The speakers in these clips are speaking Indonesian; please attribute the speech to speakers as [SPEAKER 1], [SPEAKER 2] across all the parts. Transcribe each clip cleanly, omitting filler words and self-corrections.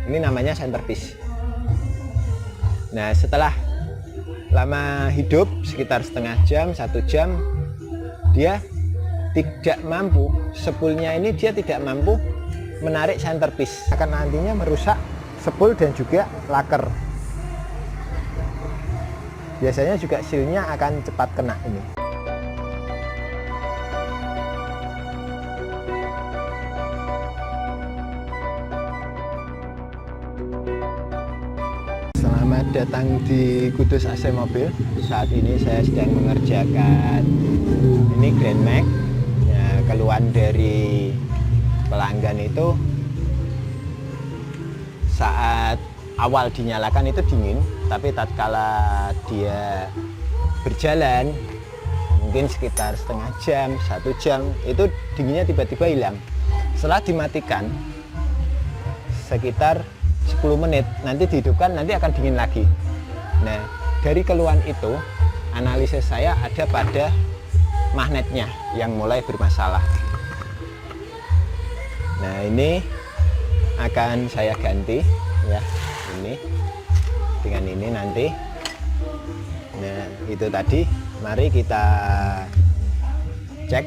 [SPEAKER 1] Ini namanya centerpiece. Nah, setelah lama hidup sekitar setengah jam, 1 jam, dia tidak mampu, spoolnya ini dia tidak mampu menarik centerpiece. Akan nantinya merusak spool dan juga laker. Biasanya juga sealnya akan cepat kena ini. Selamat datang di Kudus AC Mobil. Saat ini saya sedang mengerjakan ini Grand Max. Ya, keluhan dari pelanggan itu saat awal dinyalakan itu dingin, tapi tatkala dia berjalan mungkin sekitar setengah jam, 1 jam, itu dinginnya tiba-tiba hilang. Setelah dimatikan sekitar 10 menit, nanti dihidupkan, nanti akan dingin lagi. Nah, dari keluhan itu, analisis saya ada pada magnetnya yang mulai bermasalah. Nah, ini akan saya ganti ya, ini dengan ini nanti. Nah, itu tadi, mari kita cek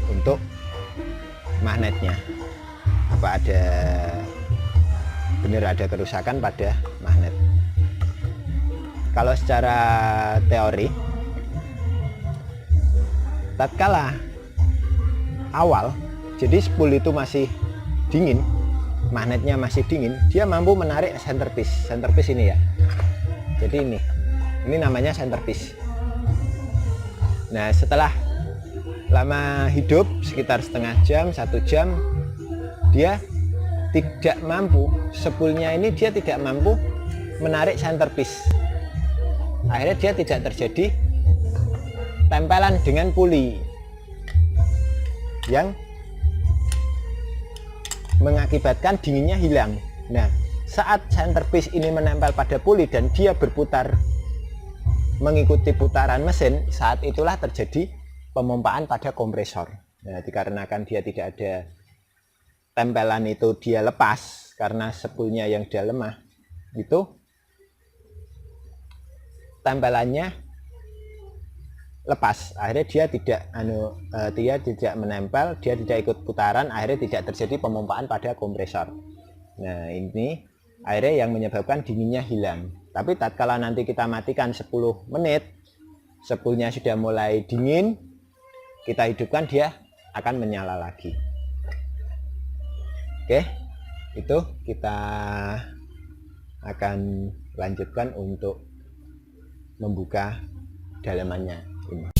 [SPEAKER 1] untuk magnetnya, apa benar ada kerusakan pada magnet. Kalau secara teori, tatkala awal, jadi spool itu masih dingin, magnetnya masih dingin, dia mampu menarik centerpiece. Centerpiece ini ya. Jadi ini namanya centerpiece. Nah, setelah lama hidup sekitar setengah jam, 1 jam, dia tidak mampu, spoolnya ini dia tidak mampu menarik centerpiece. Akhirnya dia tidak terjadi tempelan dengan puli yang mengakibatkan dinginnya hilang. Nah, saat centerpiece ini menempel pada puli dan dia berputar mengikuti putaran mesin, saat itulah terjadi pemompaan pada kompresor. Nah, dikarenakan dia tidak ada tempelan, itu dia lepas karena spoolnya yang sudah lemah, itu tempelannya lepas, akhirnya dia tidak menempel, dia tidak ikut putaran, akhirnya tidak terjadi pemompaan pada kompresor. Nah, ini akhirnya yang menyebabkan dinginnya hilang. Tapi tatkala nanti kita matikan 10 menit, spoolnya sudah mulai dingin, kita hidupkan, dia akan menyala lagi. Oke, itu kita akan lanjutkan untuk membuka dalamannya ini.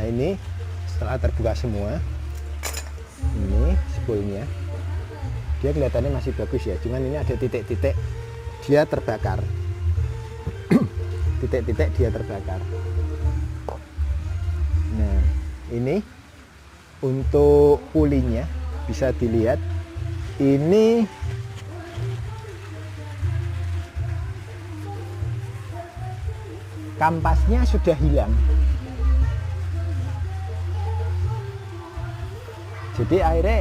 [SPEAKER 1] Ini setelah terbuka semua, ini spoolnya, dia kelihatannya masih bagus ya, cuman ini ada titik-titik dia terbakar. Titik-titik dia terbakar. Nah, ini untuk pulinya bisa dilihat, ini kampasnya sudah hilang. Jadi akhirnya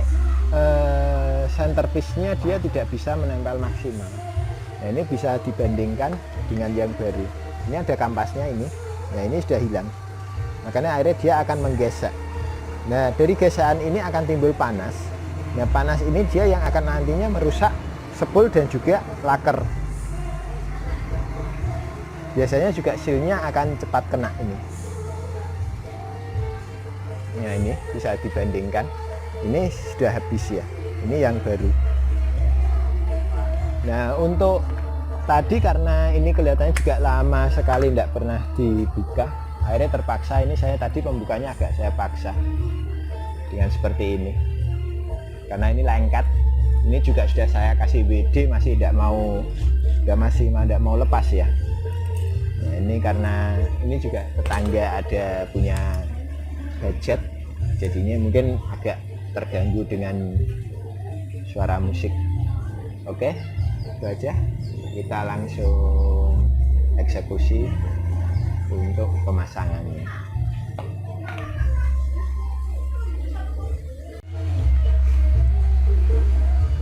[SPEAKER 1] centerpiece-nya dia tidak bisa menempel maksimal. Nah, ini bisa dibandingkan dengan yang baru. Ini ada kampasnya ini. Nah, ini sudah hilang. Makanya akhirnya dia akan menggesek. Nah, dari gesekan ini akan timbul panas. Nah, panas ini dia yang akan nantinya merusak spool dan juga laker. Biasanya juga sealnya akan cepat kena ini. Ya ini bisa dibandingkan. Ini sudah habis ya. Ini yang baru. Nah untuk tadi karena ini kelihatannya juga lama sekali tidak pernah dibuka, akhirnya terpaksa ini saya tadi pembukanya agak saya paksa dengan seperti ini. Karena ini lengket. Ini juga sudah saya kasih WD masih tidak mau lepas ya. Nah, ini karena ini juga tetangga ada punya gadget, jadinya mungkin agak terganggu dengan suara musik. Oke, itu aja. Kita langsung eksekusi untuk pemasangannya.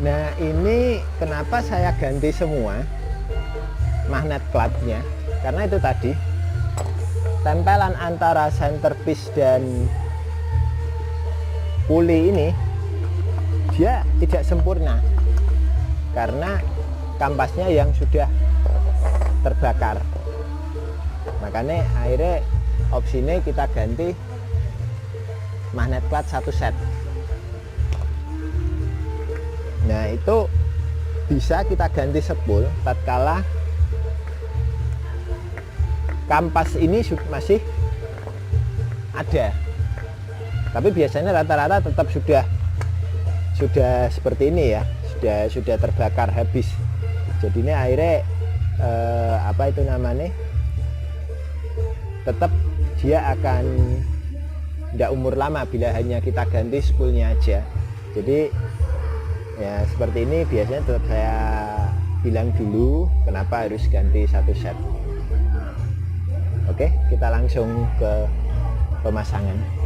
[SPEAKER 1] Nah ini kenapa saya ganti semua magnet clutch-nya, karena itu tadi tempelan antara centerpiece dan puli ini dia tidak sempurna karena kampasnya yang sudah terbakar. Makanya akhirnya opsinya kita ganti magnet clutch satu set. Nah itu bisa kita ganti spool tatkala kampas ini masih ada, tapi biasanya rata-rata tetap sudah seperti ini ya, sudah terbakar habis. Jadinya akhirnya apa itu namanya, tetap dia akan tidak umur lama bila hanya kita ganti spoolnya aja. Jadi ya seperti ini biasanya tetap saya bilang dulu kenapa harus ganti satu set. Oke, kita langsung ke pemasangan.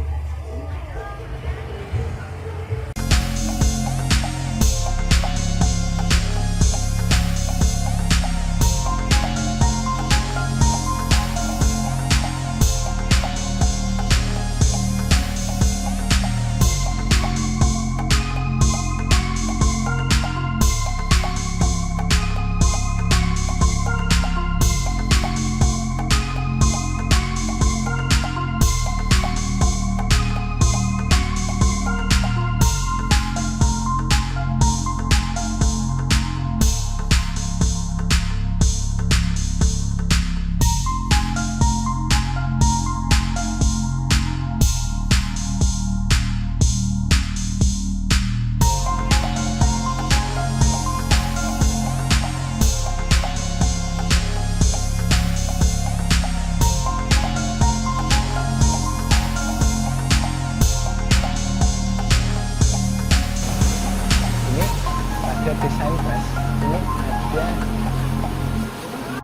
[SPEAKER 1] Desain press ini